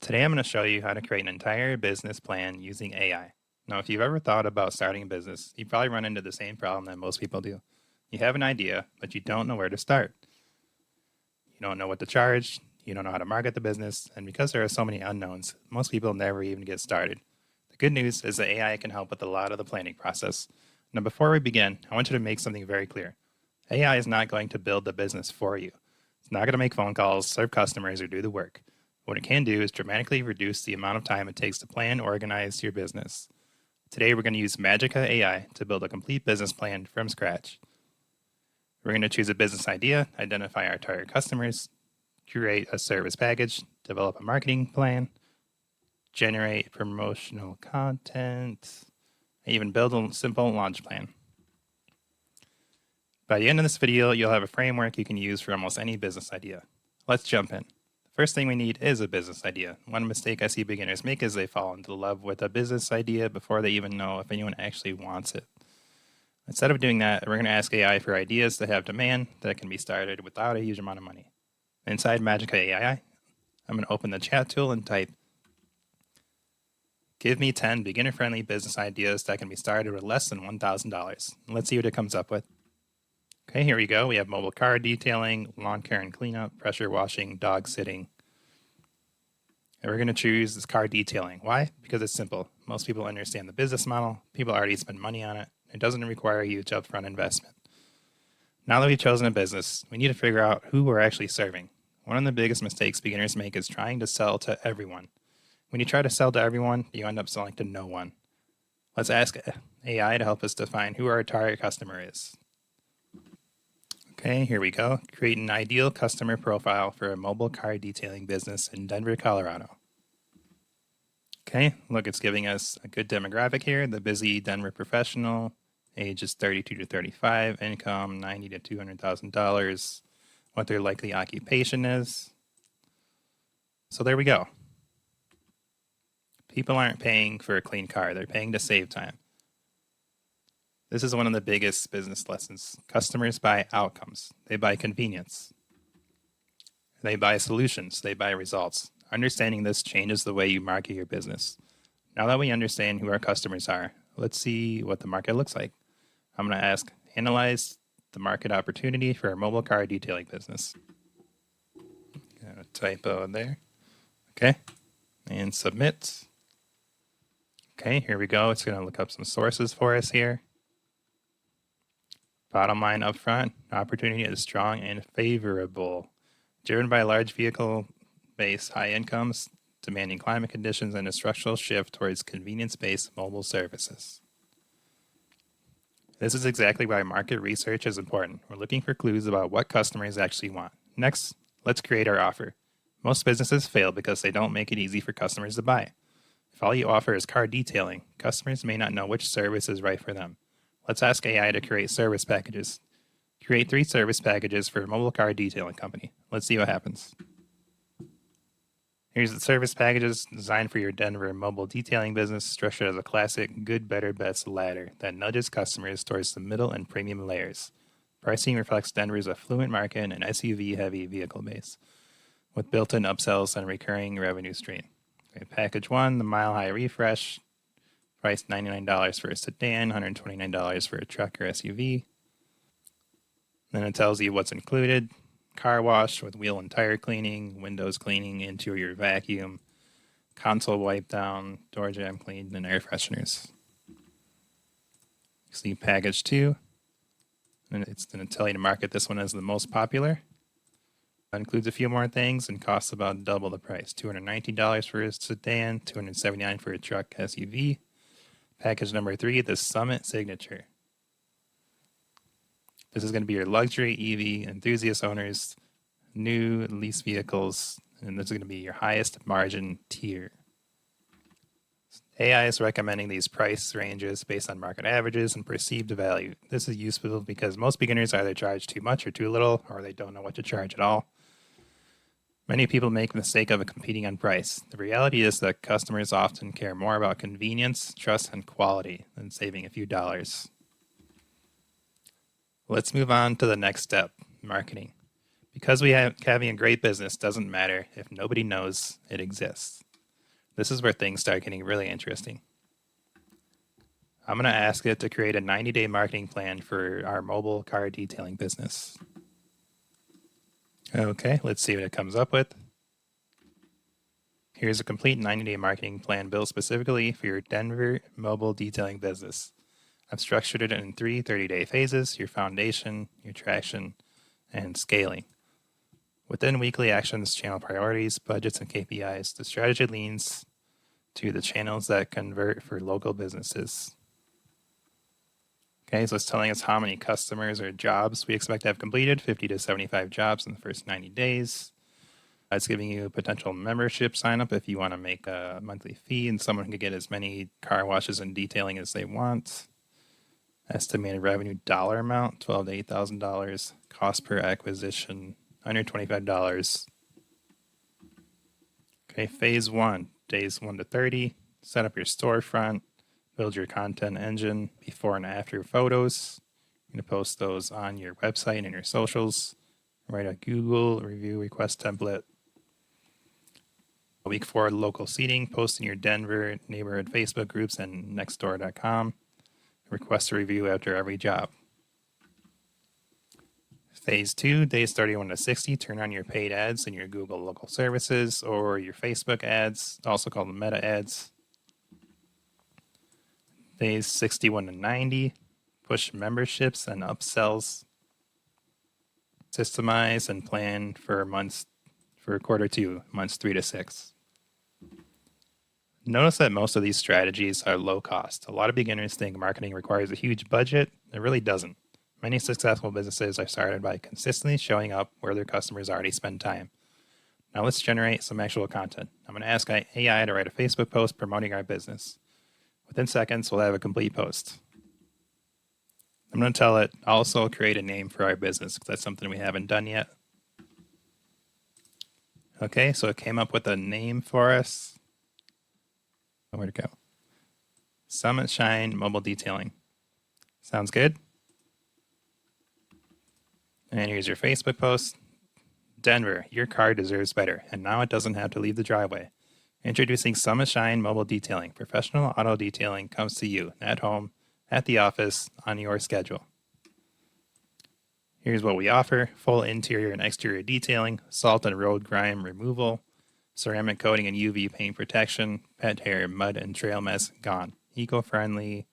Today, I'm going to show you how to create an entire business plan using AI. Now, if you've ever thought about starting a business, you probably run into the same problem that most people do. You have an idea, but you don't know where to start. You don't know what to charge, you don't know how to market the business, and because there are so many unknowns, most people never even get started. The good news is that AI can help with a lot of the planning process. Now, before we begin, I want you to make something very clear. AI is not going to build the business for you. It's not going to make phone calls, serve customers, or do the work. What it can do is dramatically reduce the amount of time it takes to plan or organize your business. Today, we're going to use Magica AI to build a complete business plan from scratch. We're going to choose a business idea, identify our target customers, create a service package, develop a marketing plan, generate promotional content, and even build a simple launch plan. By the end of this video, you'll have a framework you can use for almost any business idea. Let's jump in. First thing we need is a business idea. One mistake I see beginners make is they fall into love with a business idea before they even know if anyone actually wants it. Instead of doing that, we're going to ask AI for ideas that have demand that can be started without a huge amount of money. Inside Magica AI, I'm going to open the chat tool and type, "Give me 10 beginner-friendly business ideas that can be started with less than $1,000. Let's see what it comes up with. Okay, here we go. We have mobile car detailing, lawn care and cleanup, pressure washing, dog sitting. And we're going to choose this car detailing. Why? Because it's simple. Most people understand the business model. People already spend money on it. It doesn't require a huge upfront investment. Now that we've chosen a business, we need to figure out who we're actually serving. One of the biggest mistakes beginners make is trying to sell to everyone. When you try to sell to everyone, you end up selling to no one. Let's ask AI to help us define who our target customer is. Okay, here we go. Create an ideal customer profile for a mobile car detailing business in Denver, Colorado. Okay, look, it's giving us a good demographic here. The busy Denver professional, age is 32 to 35, income $90,000 to $200,000, what their likely occupation is. So there we go. People aren't paying for a clean car, they're paying to save time. This is one of the biggest business lessons. Customers buy outcomes. They buy convenience. They buy solutions. They buy results. Understanding this changes the way you market your business. Now that we understand who our customers are, let's see what the market looks like. I'm going to ask, analyze the market opportunity for a mobile car detailing business. Got a typo there. Okay. And submit. Okay, here we go. It's going to look up some sources for us here. Bottom line up front, opportunity is strong and favorable. Driven by large vehicle base, high incomes, demanding climate conditions, and a structural shift towards convenience-based mobile services. This is exactly why market research is important. We're looking for clues about what customers actually want. Next, let's create our offer. Most businesses fail because they don't make it easy for customers to buy. If all you offer is car detailing, customers may not know which service is right for them. Let's ask AI to create service packages. Create 3 service packages for a mobile car detailing company. Let's see what happens. Here's the service packages designed for your Denver mobile detailing business, structured as a classic good, better, best ladder that nudges customers towards the middle and premium layers. Pricing reflects Denver's affluent market and SUV-heavy vehicle base, with built-in upsells and recurring revenue stream. Okay, package 1, the Mile High Refresh, priced $99 for a sedan, $129 for a truck or SUV. Then it tells you what's included. Car wash with wheel and tire cleaning, windows cleaning, interior vacuum, console wipe down, door jamb clean, and air fresheners. You see package 2, and it's going to tell you to market this one as the most popular. That includes a few more things and costs about double the price. $219 for a sedan, $279 for a truck SUV. Package number 3, the Summit Signature. This is going to be your luxury EV enthusiast owners, new lease vehicles, and this is going to be your highest margin tier. AI is recommending these price ranges based on market averages and perceived value. This is useful because most beginners either charge too much or too little, or they don't know what to charge at all. Many people make the mistake of competing on price. The reality is that customers often care more about convenience, trust, and quality than saving a few dollars. Let's move on to the next step, marketing. Because having a great business doesn't matter if nobody knows it exists. This is where things start getting really interesting. I'm going to ask it to create a 90-day marketing plan for our mobile car detailing business. Okay, let's see what it comes up with. Here's a complete 90-day marketing plan built specifically for your Denver mobile detailing business. I've structured it in three 30-day phases: your foundation, your traction, and scaling. Within weekly actions, channel priorities, budgets, and KPIs, the strategy leans to the channels that convert for local businesses. Okay, so it's telling us how many customers or jobs we expect to have completed, 50 to 75 jobs in the first 90 days. It's giving you a potential membership sign up if you want to make a monthly fee and someone can get as many car washes and detailing as they want. Estimated revenue dollar amount, $12,000 to $8,000. Cost per acquisition, $125. Okay, phase one, days 1 to 30. Set up your storefront, build your content engine, before and after photos. You're going to post those on your website and your socials. Write a Google review request template. Week 4, local seating. Post in your Denver neighborhood Facebook groups and nextdoor.com. Request a review after every job. Phase 2, days 31 to 60. Turn on your paid ads in your Google local services or your Facebook ads, also called meta ads. Days 61 to 90. Push memberships and upsells. Systemize and plan for quarter 2, months 3 to 6. Notice that most of these strategies are low cost. A lot of beginners think marketing requires a huge budget. It really doesn't. Many successful businesses are started by consistently showing up where their customers already spend time. Now let's generate some actual content. I'm going to ask AI to write a Facebook post promoting our business. Within seconds, we'll have a complete post. I'm going to tell it also create a name for our business because that's something we haven't done yet. Okay, so it came up with a name for us. Where'd it go? Summit Shine Mobile Detailing. Sounds good. And here's your Facebook post. Denver, your car deserves better, and now it doesn't have to leave the driveway. Introducing Summit Shine Mobile Detailing. Professional auto detailing comes to you, at home, at the office, on your schedule. Here's what we offer: full interior and exterior detailing, salt and road grime removal, ceramic coating and UV paint protection, pet hair, mud, and trail mess gone. Eco-friendly,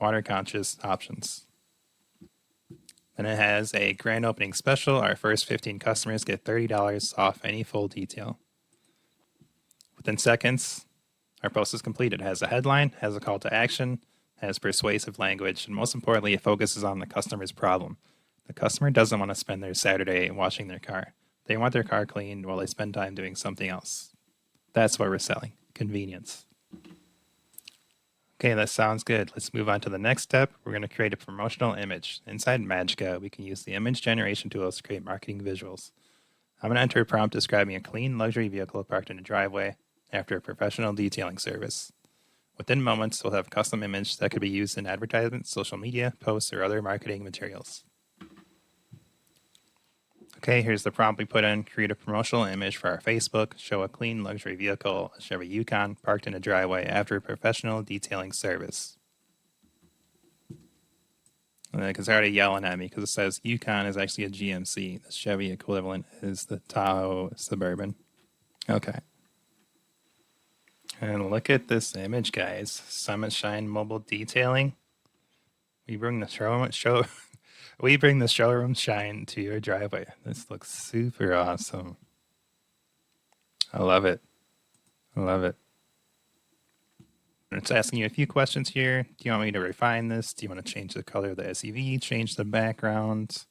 water-conscious options. Then it has a grand opening special. Our first 15 customers get $30 off any full detail. Within seconds, our post is complete. It has a headline, has a call to action, has persuasive language, and most importantly, it focuses on the customer's problem. The customer doesn't want to spend their Saturday washing their car. They want their car cleaned while they spend time doing something else. That's what we're selling: convenience. Okay, that sounds good. Let's move on to the next step. We're going to create a promotional image. Inside Magica, we can use the image generation tools to create marketing visuals. I'm going to enter a prompt describing a clean luxury vehicle parked in a driveway after a professional detailing service. Within moments, we'll have a custom image that could be used in advertisements, social media, posts, or other marketing materials. Okay, here's the prompt we put in. Create a promotional image for our Facebook. Show a clean luxury vehicle, a Chevy Yukon, parked in a driveway after a professional detailing service. Because they're already yelling at me because it says Yukon is actually a GMC. The Chevy equivalent is the Tahoe Suburban. Okay. And look at this image, guys. Summit Shine Mobile Detailing. We bring the showroom shine to your driveway. This looks super awesome. I love it. I love it. It's asking you a few questions here. Do you want me to refine this? Do you want to change the color of the SUV, change the background,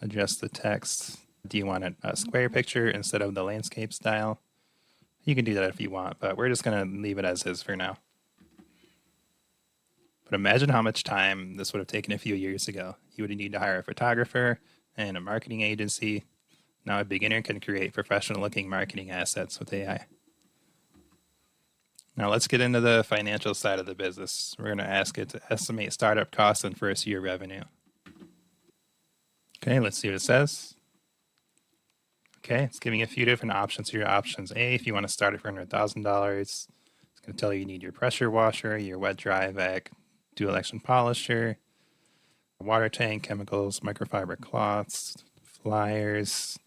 adjust the text? Do you want a square picture instead of the landscape style? You can do that if you want, but we're just going to leave it as is for now. But imagine how much time this would have taken a few years ago. You would need to hire a photographer and a marketing agency. Now a beginner can create professional-looking marketing assets with AI. Now let's get into the financial side of the business. We're going to ask it to estimate startup costs and first year revenue. Okay, let's see what it says. Okay, it's giving you a few different options here. Options A, if you want to start it for $100,000. It's going to tell you need your pressure washer, your wet dry vac, dual action polisher, water tank, chemicals, microfiber cloths, flyers.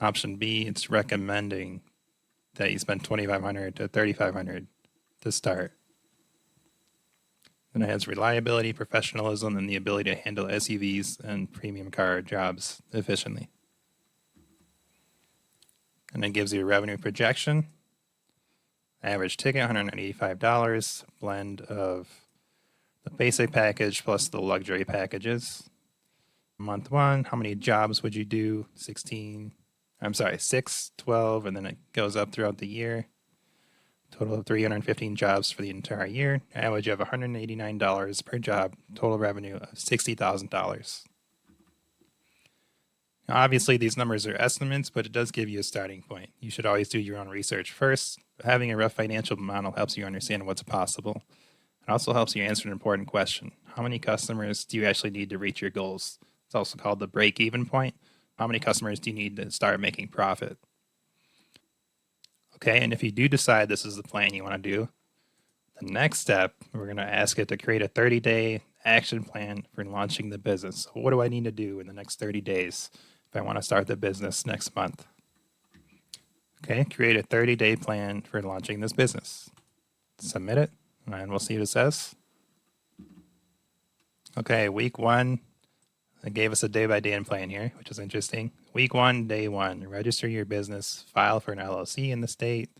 Option B, it's recommending that you spend $2,500 to $3,500 to start. And it has reliability, professionalism, and the ability to handle SUVs and premium car jobs efficiently. And it gives you a revenue projection. Average ticket, $185, blend of the basic package plus the luxury packages. Month one, how many jobs would you do? 6, 12, and then it goes up throughout the year. Total of 315 jobs for the entire year. Average of $189 per job. Total revenue of $60,000. Now, obviously, these numbers are estimates, but it does give you a starting point. You should always do your own research first. Having a rough financial model helps you understand what's possible. It also helps you answer an important question. How many customers do you actually need to reach your goals? It's also called the break-even point. How many customers do you need to start making profit? Okay, and if you do decide this is the plan you want to do, the next step, we're going to ask it to create a 30-day action plan for launching the business. So what do I need to do in the next 30 days if I want to start the business next month? Okay, create a 30-day plan for launching this business. Submit it, and we'll see what it says. Okay, week one, it gave us a day-by-day plan here, which is interesting. Week one, day one, register your business, file for an LLC in the state.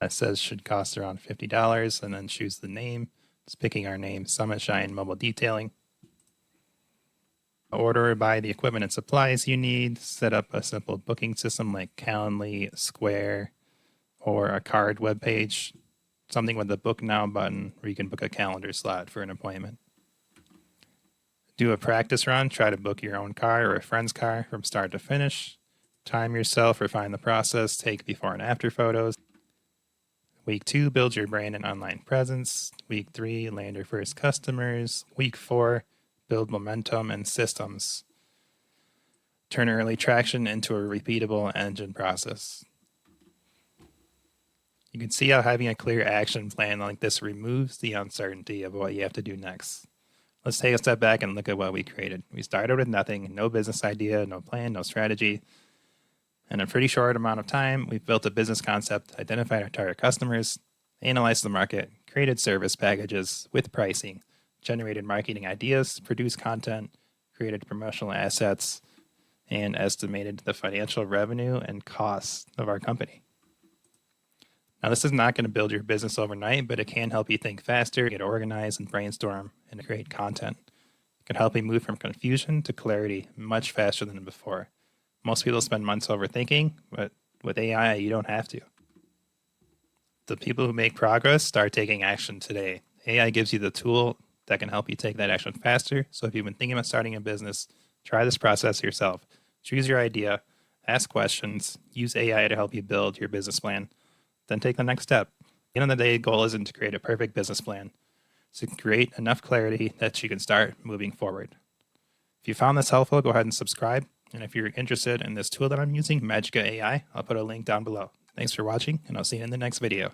That says should cost around $50, and then choose the name. It's picking our name, Summit Shine Mobile Detailing. Order or buy the equipment and supplies you need. Set up a simple booking system like Calendly, Square, or a card webpage. Something with the Book Now button where you can book a calendar slot for an appointment. Do a practice run. Try to book your own car or a friend's car from start to finish. Time yourself, refine the process, take before and after photos. Week 2, build your brand and online presence. Week 3, land your first customers. Week 4, build momentum and systems. Turn early traction into a repeatable engine process. You can see how having a clear action plan like this removes the uncertainty of what you have to do next. Let's take a step back and look at what we created. We started with nothing, no business idea, no plan, no strategy. In a pretty short amount of time, we've built a business concept, identified our target customers, analyzed the market, created service packages with pricing, generated marketing ideas, produced content, created promotional assets, and estimated the financial revenue and costs of our company. Now, this is not going to build your business overnight, but it can help you think faster, get organized, and brainstorm and create content. It can help you move from confusion to clarity much faster than before. Most people spend months overthinking, but with AI, you don't have to. The people who make progress start taking action today. AI gives you the tool that can help you take that action faster. So if you've been thinking about starting a business, try this process yourself. Choose your idea, ask questions, use AI to help you build your business plan, then take the next step. At the end of the day, the goal isn't to create a perfect business plan. It's to create enough clarity that you can start moving forward. If you found this helpful, go ahead and subscribe. And if you're interested in this tool that I'm using, Magica AI, I'll put a link down below. Thanks for watching, and I'll see you in the next video.